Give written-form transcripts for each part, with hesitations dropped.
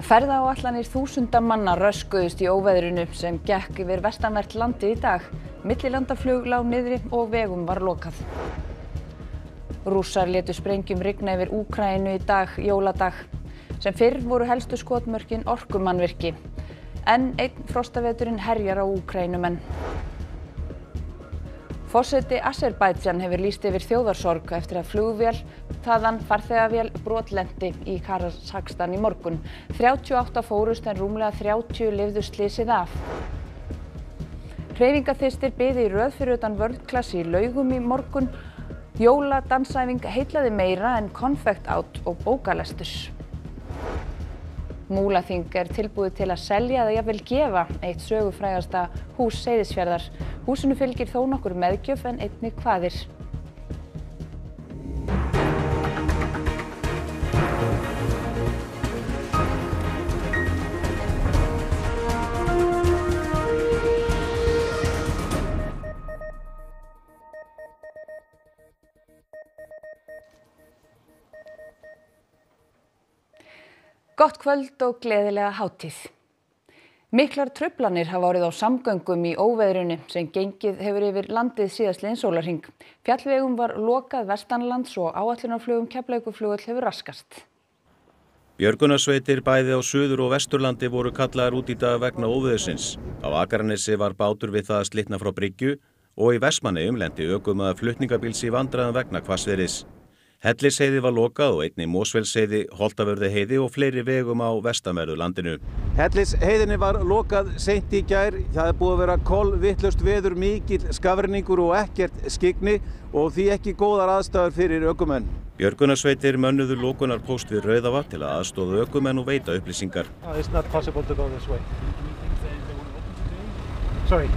Ferðaáætlanir þúsunda manna röskuðust í óveðrinu sem gekk yfir vestanvert landið í dag. Millilandaflug lá niðri og vegum var lokað. Rússar létu sprengjum rigna yfir Úkraínu í dag, jóladag. Sem fyrr voru helstu skotmörkin orkumannvirki. Enn einn frostaveturinn herjar á Úkraínumenn. Forseti Aserbaídsjan hefur lýst yfir þjóðarsorg eftir að flugvél þaðan farþegavél brotlenti í Kasakstan í morgun. 38 fórust en rúmlega 30 lifðu slysið af. Hreyfingaþyrstir biðu í röð fyrir utan vörðklassi í Laugum í morgun. Jóladansæfing heillaði meira en konfektát og bókalestur. Múlaþing tilbúið til að selja eða jafnvel gefa eitt sögufrægasta hús Seyðisfjarðar. Húsinu fylgir þó nokkur meðgjöf en einnig kvaðir. Gott kvöld og gleðilega hátíð. Miklar truflanir hafa orðið á samgöngum í óveðrinu sem gengið hefur yfir landið síðastliðinn sólarhring. Fjallvegum var lokað vestanlands og áætlunarflugum Keflavíkurflugvöll hefur raskast. Björgunarsveitir bæði á Suður- og Vesturlandi voru kallaðar út í dag vegna óveðursins. Á Akranesi var bátur við það að slitna frá bryggju og í Vestmannaeyjum lenti ökumaður flutningabíls í vandræðum vegna hvassviðris. Hellisheiði var lokað og einnig Mosfellsheiði, Holtavörðuheiði og fleiri vegum á vestanverðu landinu. Hellisheiðinni var lokað seint í gær. Það búið að vera kolvitlaust veður, mikill skafrenningur og ekkert skyggni og því ekki góðar aðstæður fyrir ökumenn. Björgunarsveitir mönnuðu lokunarpóst við Rauðavatn til að aðstoða ökumenn og veita upplýsingar. It's not possible to go this way. Sorry.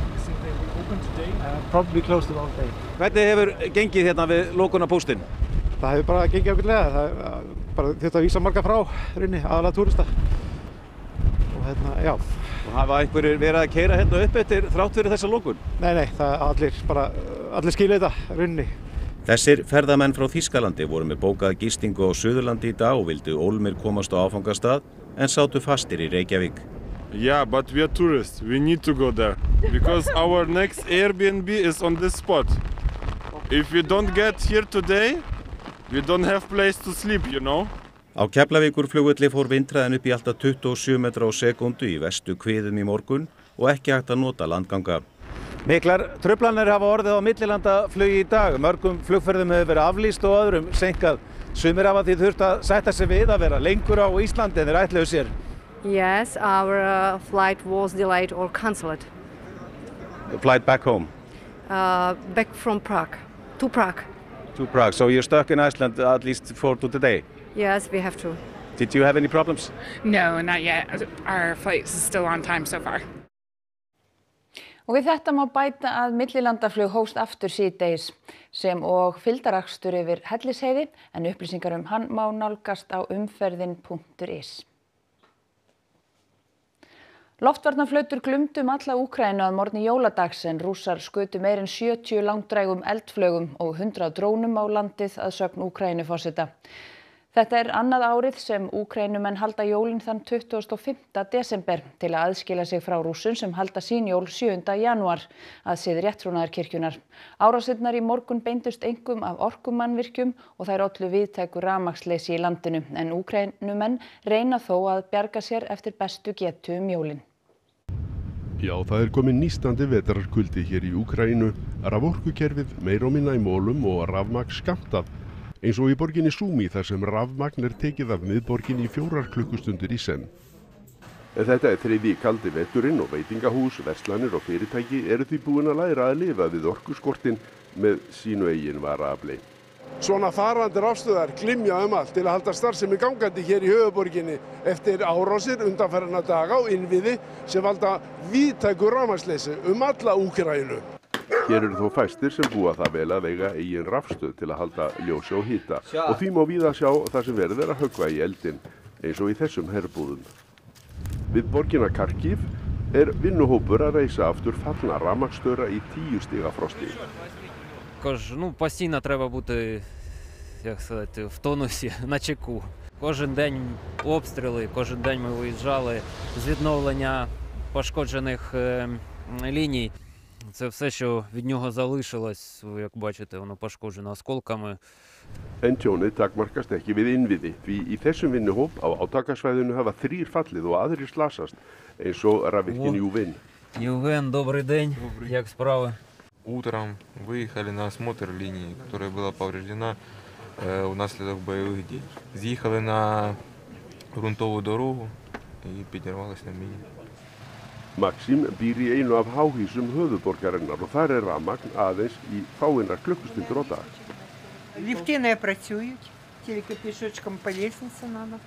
Probably closed all day. Hvernig hefur gengið hérna við lokunarpóstinn? Það hefur bara gengið ágætlega. Það bara þurfti að vísa marga frá rinni, aðalega túrista. Og já. Og hafa einhverjir verið að keyra hérna upp eftir þrátt fyrir þessa lokun? Nei, það allir skilja þetta rinni. Þessir ferðamenn frá Þýskalandi voru með bókað gistingu á Suðurlandi í dag og vildu ólmir komast á áfangastað en sátu fastir í Reykjavík. Yeah, but we are tourists. We need to go there because our next Airbnb is on this spot. If we don't get here today, we don't have place to sleep, you know. Á Keflavíkurflugvelli fór vindhraðinn upp í alltaf 27 metra á sekúndu í vestu kviðum í morgun og ekki hægt að nota landganga. Miklar truflanir hafa orðið á millilandaflugi í dag. Mörgum flugferðum hefur verið aflýst og öðrum seinkað. Sumir hafa því þurft að sætta sig við að vera lengur á Íslandi en þeir ætluðu sér. Yes, our flight was delayed or cancelled. The flight back home? Back from Prague, to Prague. To Prague, so you're stuck in Iceland at least for today? Yes, we have to. Did you have any problems? No, not yet. Our flight is still on time so far. Og við þetta má bæta að millilandaflug hófst aftur síðdegis sem og fylgdarakstur yfir Hellisheiði en upplýsingar hann má nálgast á umferðin.is. Loftvarnarflautur glumdu alla Úkraínu að morgni jóladags en Rússar skutu meir en 70 langdrægum eldflaugum og 100 drónum á landið að sögn Úkraínuforseta. Þetta annað árið sem Úkraínumenn halda jólin þann 25. desember til að aðskila sig frá Rússum sem halda sín jól 7. janúar að sið rétttrúnaðarkirkjunnar. Árásirnar í morgun beindust einkum af orkumannvirkjum og þær ollu víðtæku rafmagnsleysi í landinu en Úkraínumenn reyna þó að bjarga sér eftir bestu getu jólin. Já, það komin nístandi vetrarkuldi hér í Úkraínu, raforkukerfið meira og minna í mólum og rafmagn skammtað, eins og í borginni Súmi þar sem rafmagn tekið af miðborginni í 4 klukkustundir í senn. Þetta þriðji kaldi veturinn og veitingahús, verslanir og fyrirtæki eru því búin að læra að lifa við orkuskortinn með sínu eigin varaafli. Svona farandi rafstöðvar glymja allt til að halda starfsemi gangandi hér í höfuðborginni eftir árásir undanfarna daga og innviði sem valda víðtæku rafmagnsleysi alla Úkraínu. Hér eru þó fæstir sem búa það vel að eiga eigin rafstöð til að halda ljósi og hita og því má víða sjá það sem verið að höggva í eldinn eins og í þessum herbúðum. Við borgina Kharkiv vinnuhópur að reisa aftur fallna rafmagnsstöðva í 10 stiga frosti. Постійно треба бути, як сказати, в тонусі, на чеку. Кожен день обстріли, кожен день ми виїжджали з відновлення пошкоджених ліній. Це все, що від нього залишилось, як бачите, воно пошкоджено осколками. En tjónið takmarkast ekki við innviði því í þessum vinnuhóp á átakasvæðinu hafa 3 fallið og aðrir slasast eins og rafvirkinn Juvin. Євген, добрий день. Як справи? Утром выехали на осмотр линии, которая была повреждена внаслідок бойових дій. З'їхали на ґрунтову дорогу і підірвалися на міні. Maxim býr í einu af háhýsum höfuðborgarinnar og þar rafmagn aðeins í fáeinar klukkustundir á dag. Ліфти не працюють, тільки пішочком по лестниці треба.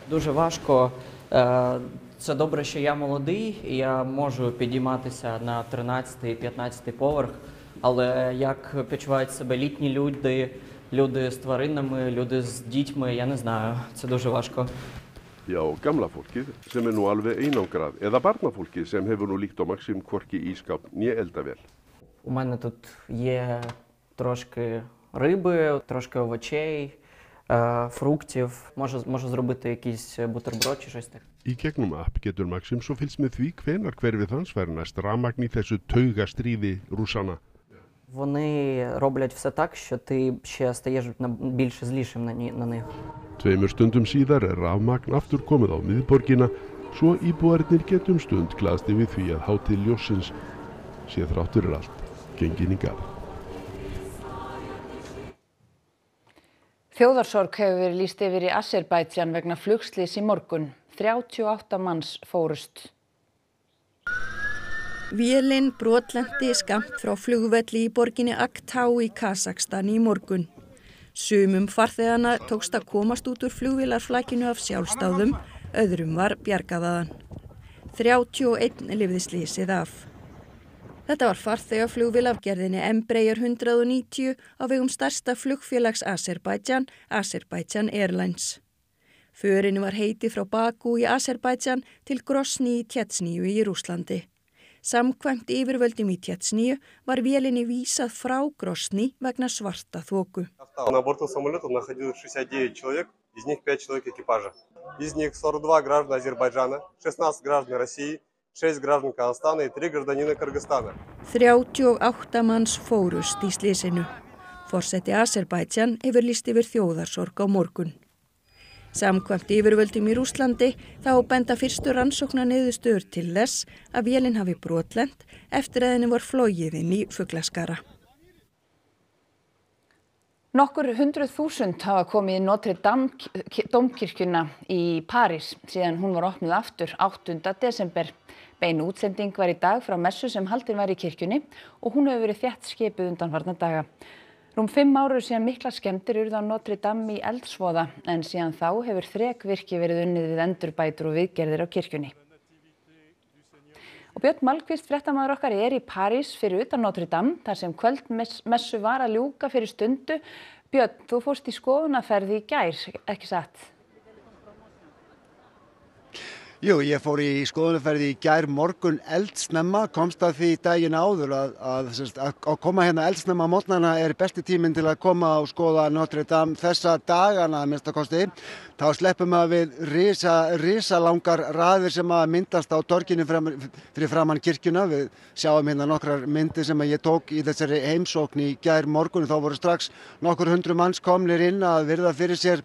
Дуже важко. Це добре, що я молодий, і я можу підійматися на 13-15 поверх, але як почувають себе літні люди, люди з тваринами, люди з дітьми, я не знаю, це дуже важко. Já, gamla fólkið sem nú alveg einangrað eða barnafólkið sem hefur nú líkt á Maxim hvorki ískáp né eldavél. У мене тут є трошки риби, трошки овочей, фруктів, можу зробити якийсь бутерброд чи щось таке. Í gegnum app getur Maxim svo fylgst með því hvenar hverfið hans væri næst rafmagn í þessu taugastríði Rússana. Вони роблять все так, що ти ще стаєш більше злішим на них. 2 stundum síðar rafmagn aftur komið á miðborgina, svo íbúarnir getum stund glaðst yfir því að hátíð ljóssins sé þrátt fyrir allt gengin í garð. Þjóðarsorg hefur verið lýst yfir í Azerbaijan vegna flugslys í morgun. 38 manns fórust. Vélin brotlenti skammt frá flugvelli í borginni Aktau í Kazakstan í morgun. Sumum farþeganna tókst að komast út úr flugvélarflakinu af sjálfsdáðum, öðrum var bjargað þaðan. 31 lifði slysið af. Þetta var farþegaflugvél af gerðinni Embraer 190 á vegum stærsta flugfélags Azerbaijan, Azerbaijan Airlines. Förinni var heiti frá Bakú í Azerbaijan til Grozny í Tjetsníu í Rússlandi. Samkvæmt yfirvöldum í Tjetsníu var vélinni vísað frá Grozny vegna svarta þoku. На борту самолета находилось 69 человек, из них 5 человек экипажа. Из них 42 граждан Азербайджана, 16 граждан России, 6 граждан Казахстана и 3 гражданина Кыргызстана. 38 manns fórust í slysinu. Forseti Azerbaijan hefur lýst yfir þjóðarsorg á morgun. Samkvæmt yfirvöldum í Rússlandi þá benda fyrstu rannsóknarniðurstöður til þess að vélin hafi brotlent eftir að henni var flogið inn í fuglaskara. Nokkur 100.000 hafa komið í Notre Dame dómkirkjuna í París síðan hún var opnuð aftur 8. desember. Bein útsending var í dag frá messu sem haldin var í kirkjunni og hún hefur verið þétt skipuð undanfarna daga. Rúm 5 árum síðan miklar skemmdir urðu á Notre Dame í eldsvoða en síðan þá hefur þrekvirki verið unnið við endurbætur og viðgerðir á kirkjunni. Og Björn Malmqvist, fréttamaður okkar, er í París fyrir utan Notre Dame þar sem kvöldmessu var að ljúka fyrir stundu. Björn, þú fórst í skoðunarferð í gær, ekki satt? Jú, ég fór í skoðunarferð í gær morgun eldsnemma, komst að því daginn áður að koma hérna eldsnemma á morgnana er besti tíminn til að koma og skoða Notre Dame þessa dagana að minnsta kosti. Þá sleppum við risalangar raðir sem að myndast á torginu fyrir framan kirkjuna. Við sjáum hérna nokkrar myndir sem ég tók í þessari heimsókn í gær morgun. Þá voru strax nokkur 100 manns komnir inn að virða fyrir sér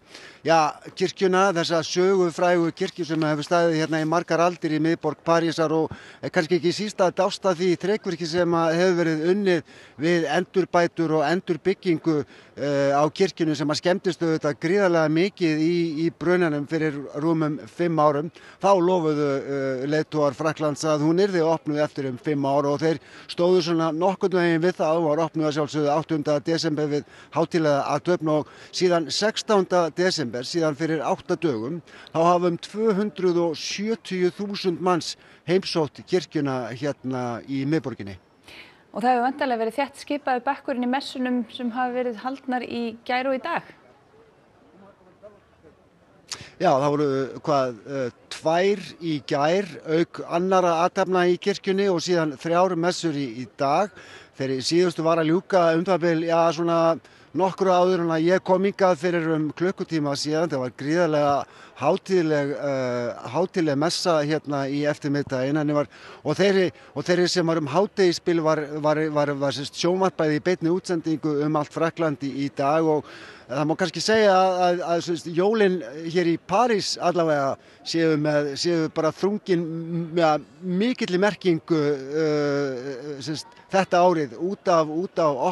kirkjuna, þessa sögufrægu kirkju sem hefur staðið hérna í margar aldir í miðborg Parísar og kannski ekki síst að dásta því þrekvirki sem hefur verið unnið við endurbætur og endurbyggingu á kirkjunni sem að skemmtist auðvitað gríðarlega mikið í brunanum fyrir rúmum 5 árum. Þá lofuðu leiðtogar Frakklands að hún yrði opnuð eftir 5 ár og þeir stóðu svona nokkurn veginn við það og var opnuð að sjálfsögðu 8. desember við hátíðlega athöfn og síðan 16. desember, síðan fyrir 8 dögum, þá hafa 270.000 manns heimsótt kirkjuna hérna í miðborginni. Og það hefur væntanlega verið þétt skipaður bekkurinn í messunum sem hafa verið haldnar í gær og í dag? Já, það voru 2 í gær, auk annara athafna í kirkjunni og síðan 3 messur í dag. þeirri síðustu var að ljúka það bil, svona nokkru áður en að ég kom hingað fyrir klukkutíma síðan. Það var gríðarlega hátíðleg messa hérna í eftirmiddaginn og þeirri sem var hádegisbil var sjónvarpað í beinni útsendingu allt Frakkland í dag og það má kannski segja að jólin hér í París allavega séu bara þrungin með mikilli merkingu þetta árið út af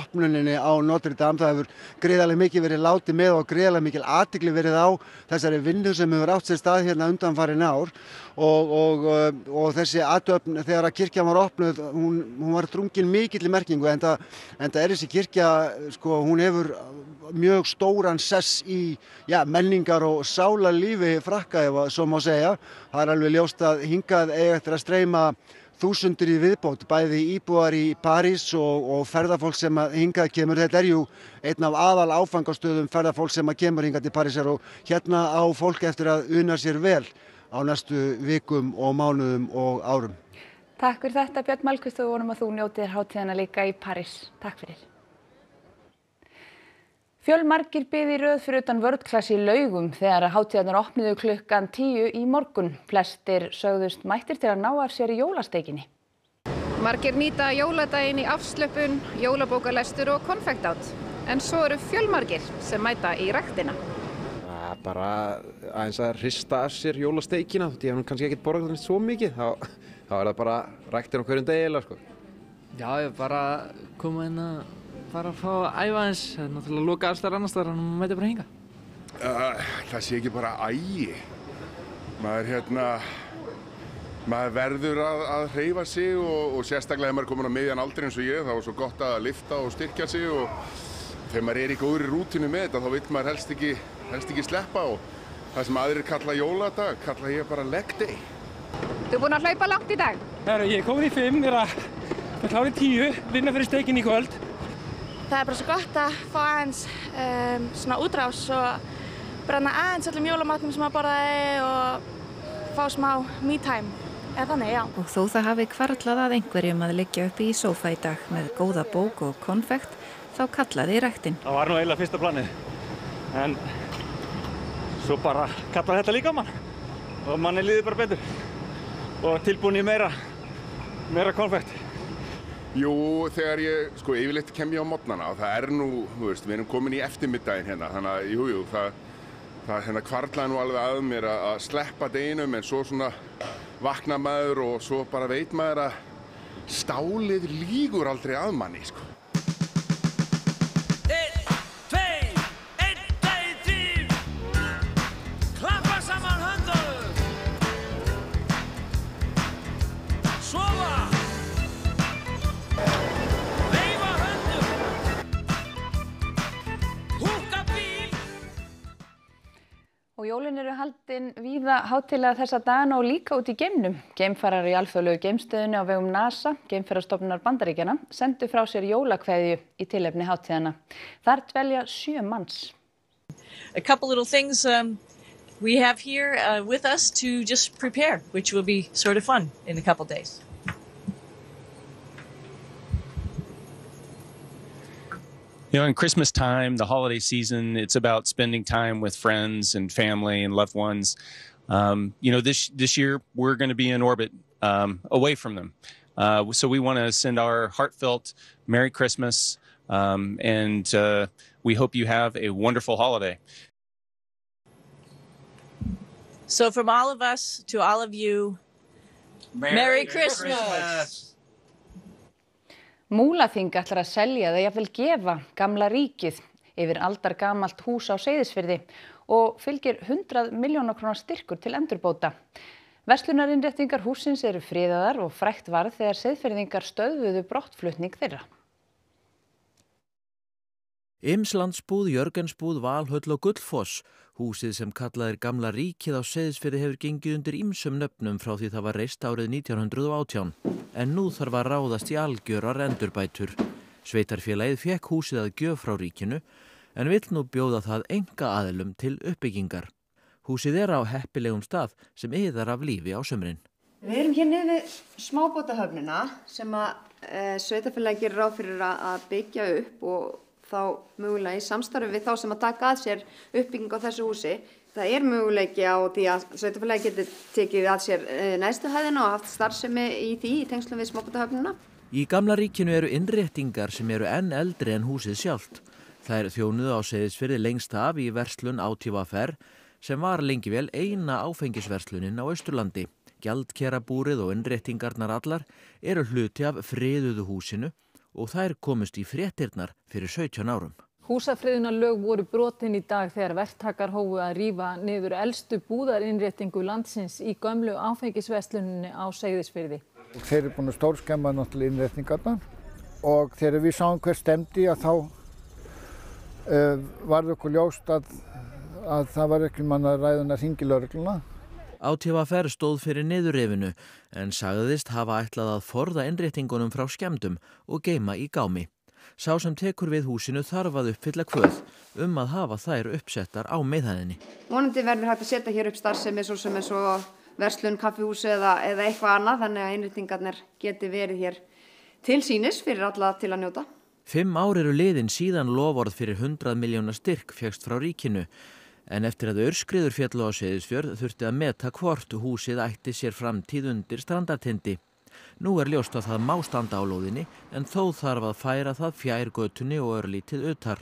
opnuninni á Notre Dame. Það hefur gríðarlega mikið verið látið með og gríðarlega mikil athygli verið á þessari vinnu sem hefur átt sér stað hérna undanfarin ár og þessi athöfn þegar að kirkjan var opnuð, hún var þrungin mikilli merkingu enda þessi kirkja, hún hefur mjög stóran sess í menningar og sálarlífi Frakka, ef svo má segja. Það alveg ljóst að hingað eiga eftir að streyma þúsundir í viðbót, bæði íbúar í París og ferðafólk sem hingað kemur. Þetta jú einn af aðal áfangastöðum ferðafólk sem kemur hingað til Parísar og hérna á fólk eftir að una sér vel á næstu vikum og mánuðum og árum. Takk fyrir þetta Björn Malmquist og vonum að þú njótir hátíðina líka í París. Takk fyrir. Fjölmargir biðu í röð fyrir utan vörðklass í Laugum þegar hátíðarnar opnuðu klukkan 10 í morgun. Flestir sögðust mættir til að ná af sér í jólasteikinni. Margir nýta jóladaginn í afslöpun, jólabókalestur og konfektát. En svo eru fjölmargir sem mæta í ræktina. Bara aðeins að hrista af sér jólasteikina, því að hún kannski ekkert borgað þannig svo mikið, þá það bara ræktin á hverjum degi sko. Já, ég bara koma inn að fara að fá að æfa eins, það náttúrulega loka alls þar annars þar, en maður mæti bara hinga. Það sé ekki bara ægi. Maður verður að hreyfa sig og sérstaklega þegar maður er komin á miðjan aldri eins og ég, þá er svo gott að lyfta og styrkja sig og þegar maður í góðri rútínu með þetta, þá vill maður helst ekki sleppa og það sem aðrir kalla jóladag, kalla ég bara leg day. Þú búinn að hlaupa langt í dag? Ég er komin í 5, klára í 10, vinna fyrir steikinni í kvöld. Það er bara svo gott að fá aðeins svona útrás og brenna aðeins öllum jólamatnum sem maður borðaði og fá smá me time. Eða þannig, já. Og þó það hafi hvarflað að einhverjum að liggja uppi í sófa í dag með góða bók og konfekt, þá kallaði ræktin. Það var nú eiginlega fyrsta planið, en svo bara kallaði þetta líka mann og manni líður bara betur og tilbúin í meira konfekt. Jú, þegar ég, yfirleitt kem ég á morgnana og það nú, við erum komin í eftirmiddaginn hérna, þannig að það hvarflaði nú alveg að mér að sleppa deginum en svo svona vakna maður og svo bara veit maður að stálið lýgur aldrei að manni, sko. Og jólin eru haldin víða hátíðlega þessa dagana og líka út í geimnum. Geimfarar í alþjóðlegu geimstöðinni á vegum NASA, geimfarastofnunar Bandaríkjanna, sendu frá sér jólakveðju í tilefni hátíðanna. Þar dvelja 7 manns. A couple little things we have here with us to just prepare, which will be sort of fun in a couple days. You know, in Christmas time, the holiday season, it's about spending time with friends and family and loved ones. This year we're going to be in orbit away from them. So we want to send our heartfelt Merry Christmas and we hope you have a wonderful holiday. So from all of us to all of you, Merry Christmas! Múlaþing ætlar að selja eða jafnvel gefa gamla ríkið yfir aldargamalt hús á Seyðisfirði og fylgir 100 milljóna króna styrkur til endurbóta. Verslunarinnréttingar hússins eru friðaðar og frægt varð þegar Seyðfirðingar stöðvuðu brottflutning þeirra. Ymslandsbúð, Jörgensbúð, Valhöll og Gullfoss. Húsið sem kallað er Gamla ríkið á Seyðisfirði hefur gengið undir ýmsum nöfnum frá því það var reist árið 1918. En nú þarf að ráðast í algjörar endurbætur. Sveitarfélagið fékk húsið að gjöf frá ríkinu en vill nú bjóða það einkaaðilum til uppbyggingar. Húsið er á heppilegum stað sem iðar af lífi á sumrin. Við erum hér niður við smábátahöfnina sem að Sveitarfélagið gerir ráð fyrir að byggja upp og þá mögulega í samstarfi við þá sem að taka að sér uppbygging á þessu húsi. Það möguleiki á því að sveitarfélagið geti tekið að sér neðstu hæðina og haft starfsemi í því í tengslum við smábátahöfnina. Í Gamla ríkinu eru innréttingar sem eru enn eldri en húsið sjálft. Þær þjónuðu á Seyðisfirði lengst af í verslun ÁTVR sem var lengi vel eina áfengisverslunin á Austurlandi. Gjaldkerabúrið og innréttingarnar allar eru hluti af friðuðu húsinu og þær komust í fréttirnar fyrir 17 árum. Húsafriðunarlög voru brotin í dag þegar verktakar hófu að rífa niður elstu búðarinnréttingu landsins í gömlu áfengisversluninni á Seyðisfirði. Þeir eru búin að stórskemma náttúrulega innréttingarnar og þegar við sáum hver stemdi að þá varð okkur ljóst að það var ekki mann að ræðuna hringi lögregluna. ÁTVR stóð fyrir niðurrifinu en sagðist hafa ætlað að forða innréttingunum frá skemmdum og geyma í gámi. Sá sem tekur við húsinu þarf að uppfylla kvöð að hafa þær uppsettar á miðhæðinni. Vonandi verður hægt að setja hér upp starfsemi svo sem svo verslun, kaffihúsi eða eitthvað annað þannig að innréttingarnar geti verið hér til sýnis fyrir alla til að njóta. 5 ár eru liðin síðan loforð fyrir 100 milljóna styrk fékkst frá ríkinu. En eftir að aurskriður féllu á Seyðisfjörð þurfti að meta hvort húsið ætti sér framtíð undir strandartindi. Nú ljóst að það má standa á lóðinni en þó þarf að færa það fjær götunni og örlítið utar.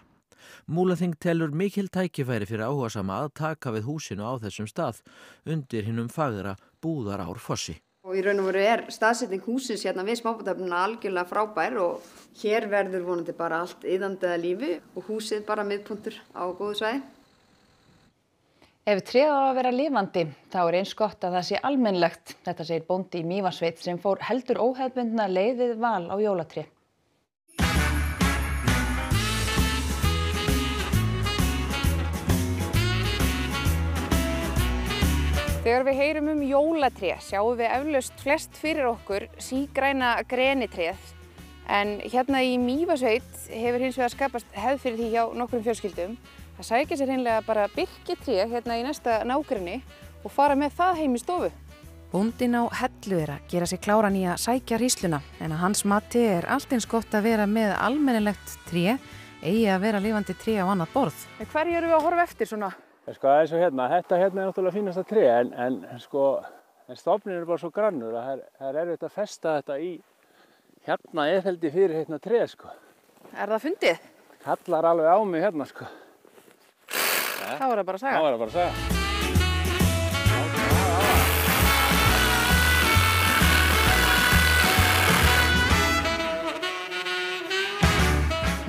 Múlaþing telur mikil tækifæri fyrir áhugasama að taka við húsinu á þessum stað undir hinum fagra Búðarárfossi. Og í raun og veru staðsetning húsins hérna við smábátahöfnina algjörlega frábær og hér verður vonandi bara allt iðandi að lífi og húsið bara miðpuntur á góðu svæði. Ef tréð á að vera lifandi, þá eins gott að það sé almennilegt. Þetta segir bóndi í Mývatnssveit sem fór heldur óhefðbundna leið við val á jólatré. Þegar við heyrum jólatré sjáum við eflaust flest fyrir okkur sígræna grenitréð. En hérna í Mývatnssveit hefur hins vegar skapast hefð fyrir því hjá nokkrum fjölskyldum. Það sækja sér hreinlega bara birkitré hérna í næsta nágrenni og fara með það heim í stofu. Bóndinn á Hellu að gera sig kláran í að sækja hrísluna en að hans mati allt eins gott að vera með almennilegt tré eigi að vera lifandi tré á annað borð. En hverju erum við að horfa eftir svona? Það eins og hérna, þetta hérna náttúrulega fínasta tré en stofnin bara svo grannur að það erfitt að festa þetta í hérna eðfeldi fyrir hérna tré það fundið? Kallar alveg á mig hérna Þá það bara að saga.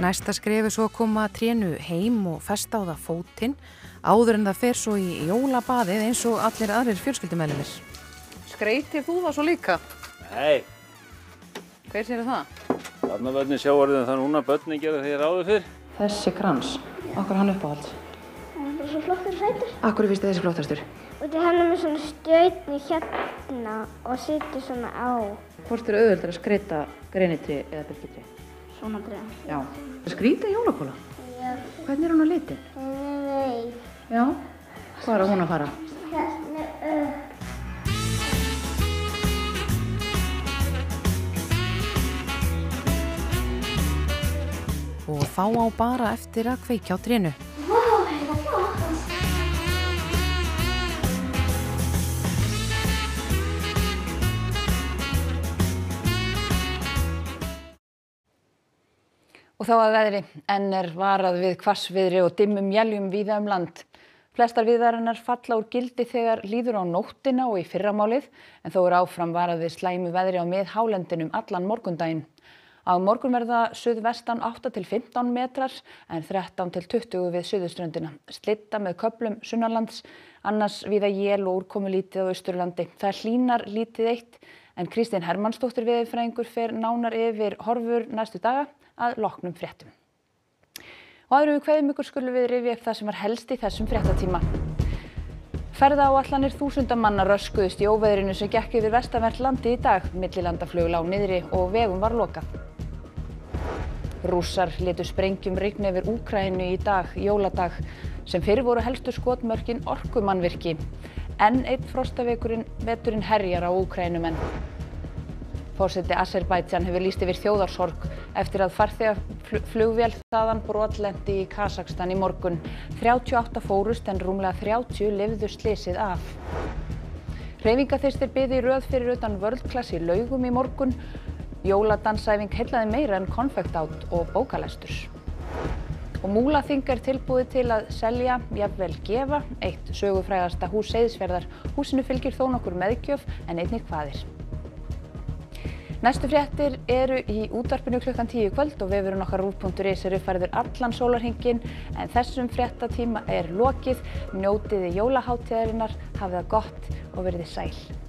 Næsta skrefi svo að koma trénu heim og festa á það fótinn áður en það fer svo í jólabaðið eins og allir aðrir fjölskyldumeðlimir. Skreytir þú það svo líka? Nei. Hver sér það? Þarna börnin sjávarðin það núna börnin gera því ráðu fyrr. Þessi krans, okkur hann uppáhalds? Svo flottur sætur. Akkur finnst þessi flottastur? Og hann með svona stjörnu hérna og situr svona á. Hvort auðveldar að skreyta grenitré eða birkitré? Svona tré. Já. Skrýta jólakóla? Já. Hvernig hún á litin? Rauð. Já. Hvað hún að fara? Hérna upp. Og þá á bara eftir að kveikja á trénu. Og þá að veðri, enn varað við hvassviðri og dimmum éljum víða land. Flestar viðvaranir falla úr gildi þegar líður á nóttina og í fyrramálið, en þó áfram varað við slæmu veðri á miðhálendinum allan morgundaginn. Á morgun verða suðvestan 8 til 15 metrar en 13 til 20 við suðurströndina. Slitta með köflum sunnanlands, annars víða él og úrkomulítið á Austurlandi. Það hlýnar lítið eitt en Kristín Hermannsdóttir veðurfræðingur fer nánar yfir horfur næstu daga að loknum fréttum. Og áður en við kveðjum ykkur skulum við rifja upp það sem var helst í þessum fréttatíma. Ferðaáætlanir þúsunda manna röskuðust í óveðrinu sem gekk yfir vestanvert landið í dag. Millilandaflug lá niðri og vegum var lokað. Rússar létu sprengjum rigna yfir Úkraínu í dag, jóladag, sem fyrr voru helstu skotmörkin orkumannvirki. Enn einn frostaveturinn herjar á Úkraínumenn. Forseti Azerbaijan hefur lýst yfir þjóðarsorg eftir að farþegaflugvél þaðan brotlenti í Kasakstan í morgun. 38 fórust en rúmlega 30 lifðu slysið af. Hreyfingaþyrstir biðu í röð fyrir utan World Class í Laugum í morgun. Jóladansæfing heillaði meira en konfektátt og bókalestur. Og Múlaþing tilbúið til að selja, jafnvel gefa, eitt sögufrægasta hús Seyðisfjarðar. Húsinu fylgir þó nokkur meðgjöf en einnig kvaðir. Næstu fréttir eru í útvarpinu klukkan 10 í kvöld og vefurinn okkar RÚV.is uppfærður allan sólarhringinn en þessum fréttatíma lokið. Njótiði jólahátíðarinnar, hafið það gott og verið sæl.